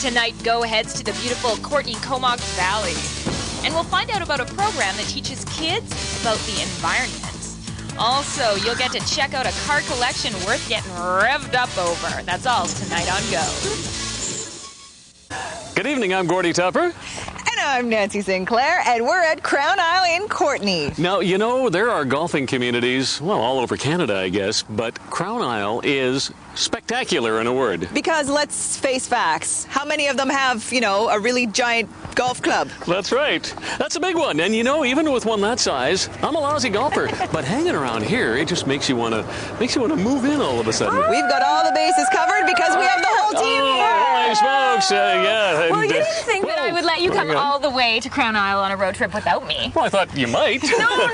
Tonight, Go heads to the beautiful Courtenay-Comox Valley. And we'll find out about a program that teaches kids about the environment. Also, you'll get to check out a car collection worth getting revved up over. That's all tonight on Go. Good evening, I'm Gordie Tupper. And I'm Nancy Sinclair, and we're at Crown Isle in Courtenay. Now, you know, there are golfing communities, well, all over Canada, I guess, but Crown Isle is spectacular in a word. Because let's face facts, how many of them have, a really giant golf club? That's right. That's a big one. And you know, even with one that size, I'm a lousy golfer. But hanging around here, it just makes you want to move in all of a sudden. We've got all the bases covered because we have the whole team here. Holy smokes, yeah. Well, you didn't think that I would let you come all the way to Crown Isle on a road trip without me. Well, I thought you might. No.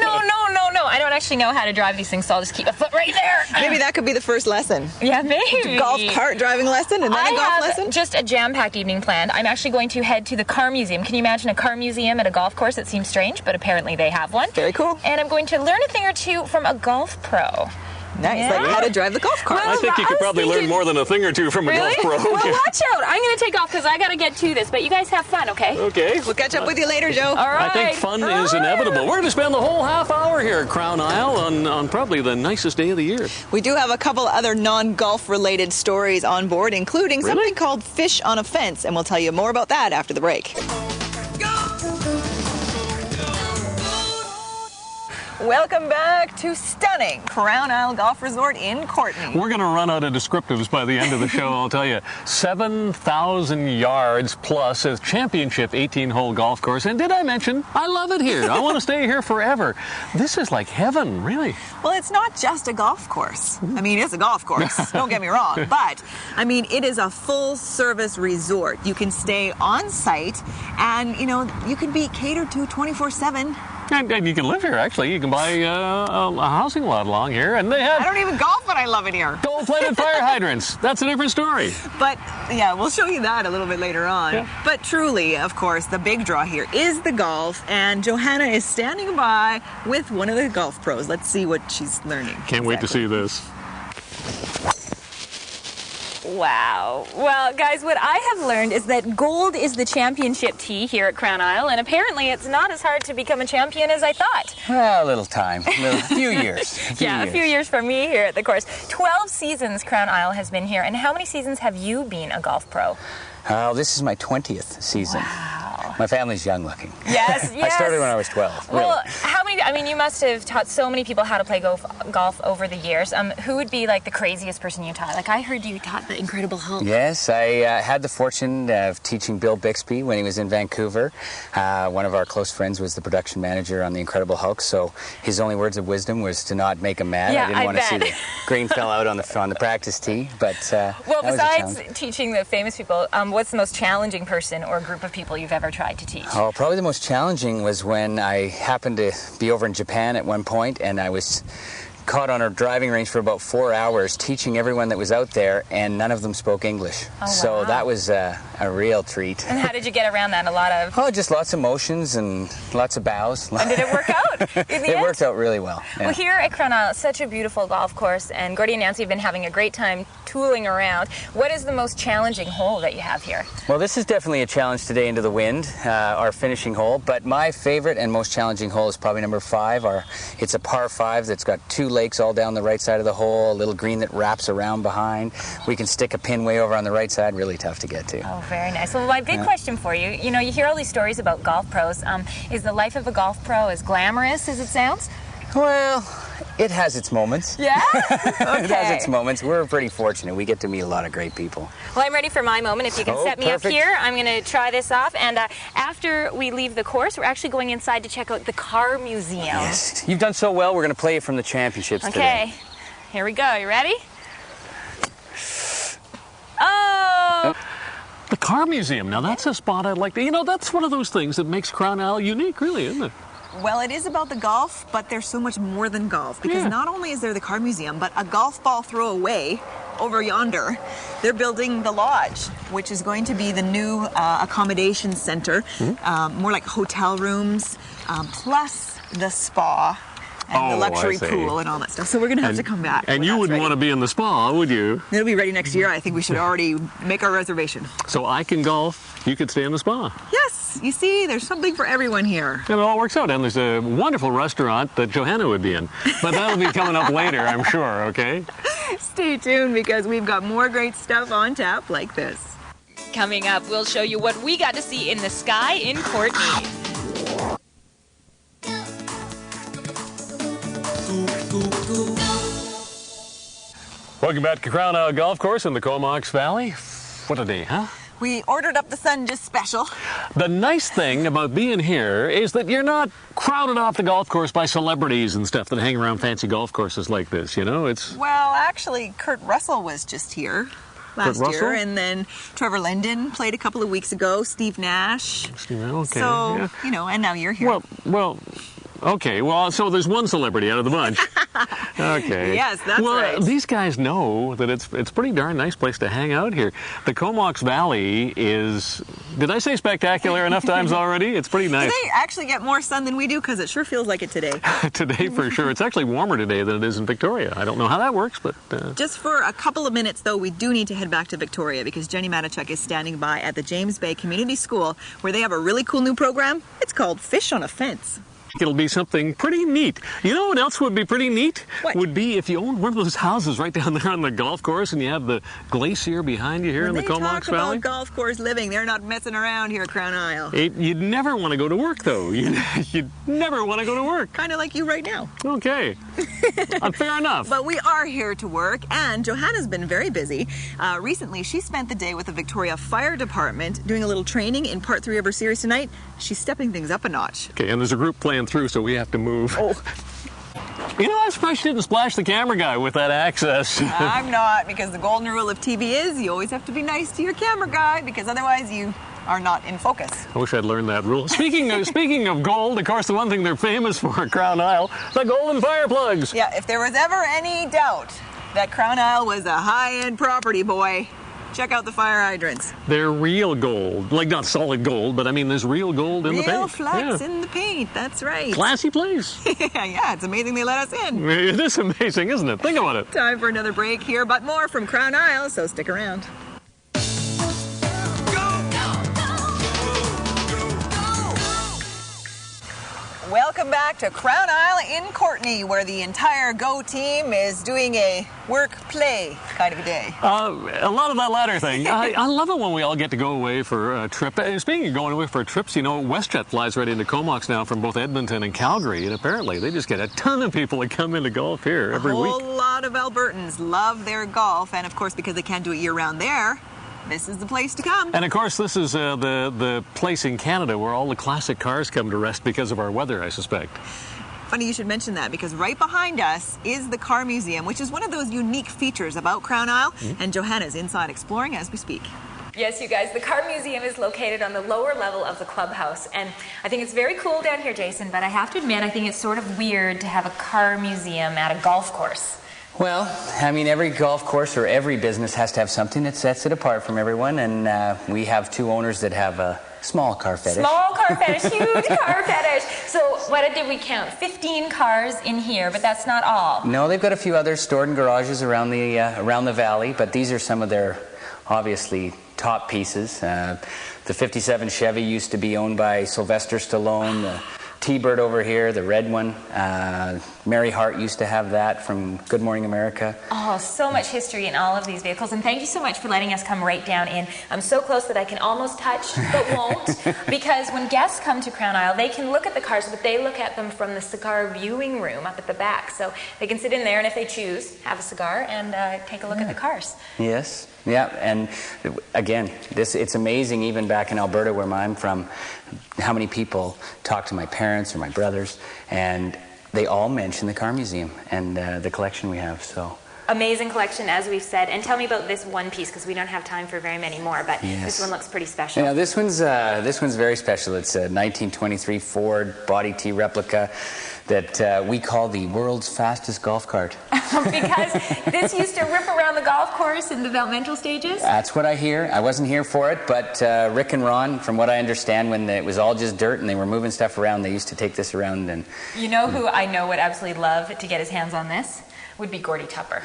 I don't actually know how to drive these things, so I'll just keep a foot right there. Maybe that could be the first lesson. Yeah, maybe. Golf cart driving lesson and then a golf lesson? I have just a jam-packed evening planned. I'm actually going to head to the car museum. Can you imagine a car museum at a golf course? It seems strange, but apparently they have one. Very cool. And I'm going to learn a thing or two from a golf pro. Nice, like how to drive the golf cart. I think you could probably learn more than a thing or two from a golf pro. Well, watch out. I'm going to take off because I got to get to this, but you guys have fun, okay? Okay. We'll catch up with you later, Joe. All right. I think fun is inevitable. We're going to spend the whole half hour here at Crown Isle on probably the nicest day of the year. We do have a couple other non-golf related stories on board, including something called Fish on a Fence, and we'll tell you more about that after the break. Welcome back to stunning Crown Isle Golf Resort in Courtenay. We're going to run out of descriptives by the end of the show, I'll tell you. 7,000 yards plus a championship 18-hole golf course. And did I mention, I love it here. I want to stay here forever. This is like heaven, really. Well, it's not just a golf course. I mean, it's a golf course, don't get me wrong. But, I mean, it is a full-service resort. You can stay on site and, you can be catered to 24/7. And you can live here, actually. You can buy a housing lot along here. And they have... I don't even golf, but I love it here. Gold-plated fire hydrants. That's a different story. But, yeah, we'll show you that a little bit later on. Yeah. But truly, of course, the big draw here is the golf. And Johanna is standing by with one of the golf pros. Let's see what she's learning. Can't wait to see this. Wow. Well, guys, what I have learned is that gold is the championship tee here at Crown Isle, and apparently it's not as hard to become a champion as I thought. Well, a little time. A few years. A few years for me here at the course. 12 seasons Crown Isle has been here, and how many seasons have you been a golf pro? This is my 20th season. Wow. My family's young looking. Yes. I started when I was 12. Well, you must have taught so many people how to play golf over the years. Who would be like the craziest person you taught? Like I heard you taught the Incredible Hulk. Yes, I had the fortune of teaching Bill Bixby when he was in Vancouver. One of our close friends was the production manager on the Incredible Hulk, so his only words of wisdom was to not make him mad. Yeah, I didn't want to see the green fell out on the practice tee, but well, besides teaching the famous people, what's the most challenging person or group of people you've ever tried to teach? Oh, probably the most challenging was when I happened to be over in Japan at one point, and I was caught on a driving range for about 4 hours teaching everyone that was out there, and none of them spoke English. Oh, so wow. That was a real treat. And how did you get around that? A lot of... Oh, just lots of motions and lots of bows. And did it work out in the end? It worked out really well. Yeah. Well, here at Crown Isle, it's such a beautiful golf course, and Gordie and Nancy have been having a great time tooling around. What is the most challenging hole that you have here? Well, this is definitely a challenge today into the wind, our finishing hole, but my favorite and most challenging hole is probably number 5. It's a par 5 that's got 2 lakes all down the right side of the hole, a little green that wraps around behind. We can stick a pin way over on the right side, really tough to get to. Oh, very nice. Well, my big question for you, you hear all these stories about golf pros. Is the life of a golf pro as glamorous as it sounds? Well, it has its moments. Yeah? Okay. It has its moments. We're pretty fortunate. We get to meet a lot of great people. Well, I'm ready for my moment. If you can set me up here, I'm going to try this off. And after we leave the course, we're actually going inside to check out the car museum. Yes. You've done so well. We're going to play it from the championships today. Okay. Here we go. You ready? Oh! The car museum. Now, that's a spot I'd like to... that's one of those things that makes Crown Isle unique, really, isn't it? Well, it is about the golf, but there's so much more than golf. Because not only is there the car museum, but a golf ball throw away over yonder, they're building the Lodge, which is going to be the new accommodation center. More like hotel rooms, plus the spa. and the Oh, luxury I see. pool and all that stuff. So we're going to have to come back. And when you that's wouldn't ready. want to be in the spa, would you? It'll be ready next year. I think we should already make our reservation. So I can golf, you could stay in the spa. Yes, you see, there's something for everyone here. And it all works out. And there's a wonderful restaurant that Johanna would be in. But that'll be coming up later, I'm sure, okay? Stay tuned because we've got more great stuff on tap like this. Coming up, we'll show you what we got to see in the sky in Courtney. Welcome back to Crown Isle Golf Course in the Comox Valley. What a day, huh? We ordered up the sun just special. The nice thing about being here is that you're not crowded off the golf course by celebrities and stuff that hang around fancy golf courses like this, you know? It's Well, actually, Kurt Russell was just here last Russell? year, and then Trevor Linden played a couple of weeks ago, Steve Nash. okay. So, yeah. you know, and now you're here. Okay, well, so there's one celebrity out of the bunch. Okay. Yes, that's right. These guys know that it's a pretty darn nice place to hang out here. The Comox Valley is, did I say spectacular enough times already? It's pretty nice. They actually get more sun than we do because it sure feels like it today. Today, for sure. It's actually warmer today than it is in Victoria. I don't know how that works, but... Just for a couple of minutes, though, we do need to head back to Victoria because Jenny Matichuk is standing by at the James Bay Community School where they have a really cool new program. It's called Fish on a Fence. It'll be something pretty neat. You know what else would be pretty neat? What? Would be if you owned one of those houses right down there on the golf course and you have the glacier behind you here in the Comox When they talk Valley. about golf course living, they're not messing around here at Crown Isle. You'd never want to go to work, though. You'd never want to go to work. Kind of like you right now. Okay. Fair enough. But we are here to work, and Johanna's been very busy. Recently, she spent the day with the Victoria Fire Department doing a little training in part 3 of her series tonight. She's stepping things up a notch. Okay, and there's a group playing through, so we have to move. Oh. You know, I'm surprised you didn't splash the camera guy with that access. I'm not, because the golden rule of TV is you always have to be nice to your camera guy, because otherwise you are not in focus. I wish I'd learned that rule. Speaking of gold, of course, the one thing they're famous for at Crown Isle, the golden fire plugs. Yeah, if there was ever any doubt that Crown Isle was a high-end property, boy, check out the fire hydrants. They're real gold. Like, not solid gold, but I mean, there's real gold in the paint. Real flecks Yeah. in the paint, that's right. Classy place. Yeah, it's amazing they let us in. It is amazing, isn't it? Think about it. Time for another break here, but more from Crown Isle, so stick around. Welcome back to Crown Isle in Courtney, where the entire Go team is doing a work-play kind of a day. A lot of that latter thing. I love it when we all get to go away for a trip. And speaking of going away for trips, you know, WestJet flies right into Comox now from both Edmonton and Calgary, and apparently they just get a ton of people that come into golf here every week. A whole lot of Albertans love their golf, and of course, because they can't do it year-round there, this is the place to come. And of course, this is the place in Canada where all the classic cars come to rest because of our weather, I suspect. Funny you should mention that, because right behind us is the Car Museum, which is one of those unique features about Crown Isle, and Johanna's inside exploring as we speak. Yes, you guys, the Car Museum is located on the lower level of the clubhouse, and I think it's very cool down here, Jason, but I have to admit, I think it's sort of weird to have a car museum at a golf course. Well, I mean, every golf course or every business has to have something that sets it apart from everyone, and we have two owners that have a small car fetish. Small car fetish, huge car fetish. So what did we count? 15 cars in here, but that's not all. No, they've got a few others stored in garages around the valley, but these are some of their obviously top pieces. The 57 Chevy used to be owned by Sylvester Stallone. The T-Bird over here, the red one. Mary Hart used to have that from Good Morning America. Oh, so much history in all of these vehicles, and thank you so much for letting us come right down in. I'm so close that I can almost touch, but won't, because when guests come to Crown Isle, they can look at the cars, but they look at them from the cigar viewing room up at the back. So they can sit in there, and if they choose, have a cigar and take a look at the cars. Yes, yeah, and again, it's amazing, even back in Alberta where I'm from, how many people talk to my parents or my brothers, and they all mention the Car Museum and the collection we have. So amazing collection, as we've said. And tell me about this one piece, because we don't have time for very many more, but this one looks pretty special. Yeah, this one's very special. It's a 1923 Ford Body T replica that we call the world's fastest golf cart. Because this used to rip around the golf course in developmental stages? That's what I hear. I wasn't here for it, but Rick and Ron, from what I understand, when it was all just dirt and they were moving stuff around, they used to take this around. And you know who I know would absolutely love to get his hands on this? Would be Gordie Tupper.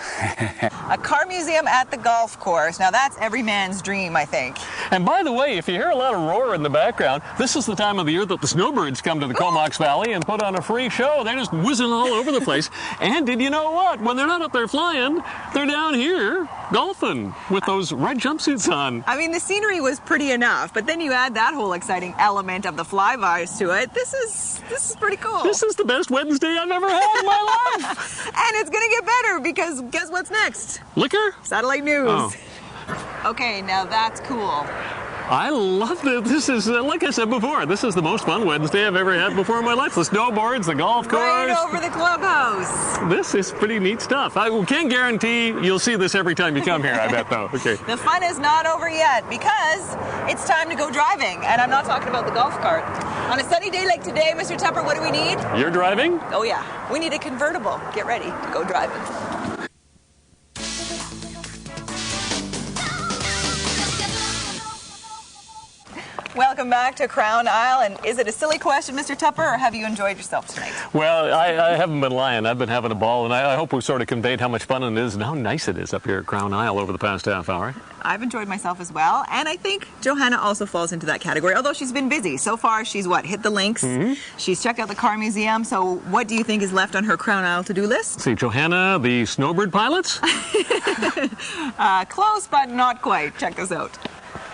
A car museum at the golf course. Now that's every man's dream, I think. And by the way, if you hear a lot of roar in the background, this is the time of the year that the snowbirds come to the Comox Valley and put on a free show. They're just whizzing all over the place. And did you know what? When they're not up there flying, they're down here golfing with those red jumpsuits on. I mean, the scenery was pretty enough, but then you add that whole exciting element of the flybys to it. This is pretty cool. This is the best Wednesday I've ever had in my life. And it's going to get better, because guess what's next? Liquor? Satellite news. Oh. Okay, now that's cool. I love it. This is, like I said before, this is the most fun Wednesday I've ever had before in my life. The snowboards, the golf course. Right over the clubhouse. This is pretty neat stuff. I can't guarantee you'll see this every time you come here, I bet, though. Okay. The fun is not over yet, because it's time to go driving. And I'm not talking about the golf cart. On a sunny day like today, Mr. Tupper, what do we need? You're driving? Oh, yeah. We need a convertible. Get ready to go driving. Welcome back to Crown Isle. And is it a silly question, Mr. Tupper, or have you enjoyed yourself tonight? Well, I haven't been lying. I've been having a ball, and I hope we've sort of conveyed how much fun it is and how nice it is up here at Crown Isle over the past half hour. I've enjoyed myself as well, and I think Johanna also falls into that category, although she's been busy. So far, she's hit the links. She's checked out the car museum, so what do you think is left on her Crown Isle to-do list? See, Johanna, the snowbird pilots? Close, but not quite. Check this out.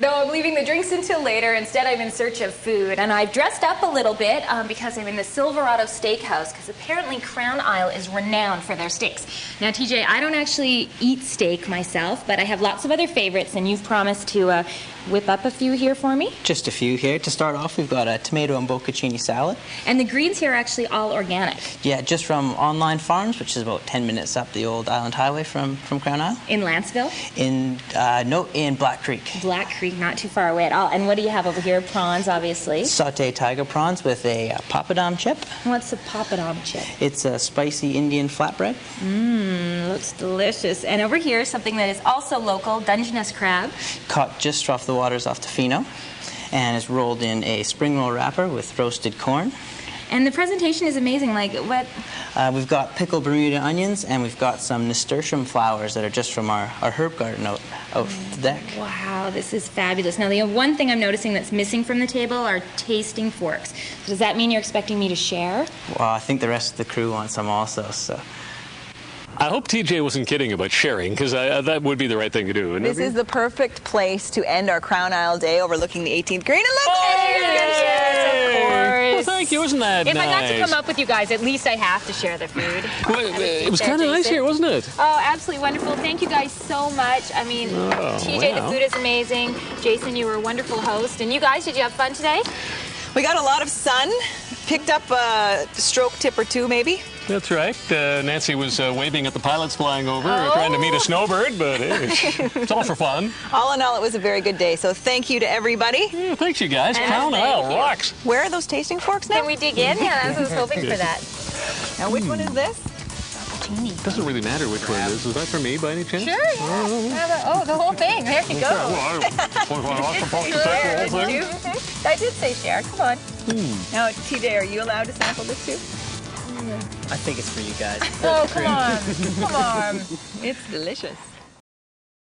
No, I'm leaving the drinks until later. Instead, I'm in search of food. And I've dressed up a little bit because I'm in the Silverado Steakhouse, because apparently Crown Isle is renowned for their steaks. Now, TJ, I don't actually eat steak myself, but I have lots of other favorites, and you've promised to whip up a few here for me. Just a few here. To start off, we've got a tomato and bocconcini salad. And the greens here are actually all organic. Yeah, just from Online Farms, which is about 10 minutes up the old Island Highway from Crown Isle. In Lanceville? In Black Creek. Black Creek, not too far away at all. And what do you have over here? Prawns, obviously. Sauteed tiger prawns with a papadum chip. What's a papadum chip? It's a spicy Indian flatbread. Looks delicious. And over here, something that is also local, Dungeness crab. Caught just off the waters off Tofino, and is rolled in a spring roll wrapper with roasted corn. And the presentation is amazing. Like, what? We've got pickled Bermuda onions, and we've got some nasturtium flowers that are just from our herb garden out the deck. Wow, this is fabulous. Now, the one thing I'm noticing that's missing from the table are tasting forks. Does that mean you're expecting me to share? Well, I think the rest of the crew wants some also, so... I hope TJ wasn't kidding about sharing, because that would be the right thing to do. This is the perfect place to end our Crown Isle day overlooking the 18th green. And look! Yes, of course. Well, thank you. Isn't that nice? If I got to come nice? up with you guys, at least I have to share the food. Well, it was kind of nice here, wasn't it? Oh, absolutely wonderful. Thank you guys so much. I mean, TJ, wow. the food is amazing. Jason, you were a wonderful host. And you guys, did you have fun today? We got a lot of sun. Picked up a stroke tip or two, maybe. That's right. Nancy was waving at the pilots flying over, trying to meet a snowbird, but it's all for fun. All in all, it was a very good day. So thank you to everybody. Yeah, thanks, you guys. And Crown thank Isle you. rocks. Where are those tasting forks now? Can we dig in? Yeah, I was hoping for that. Now, which one is this? It doesn't really matter which one it is. Is that for me by any chance? Sure, yeah. Oh, the whole thing. There you go. I did say share. Come on. Now, TJ, are you allowed to sample this too? I think it's for you guys. Oh, come on. Come on. It's delicious.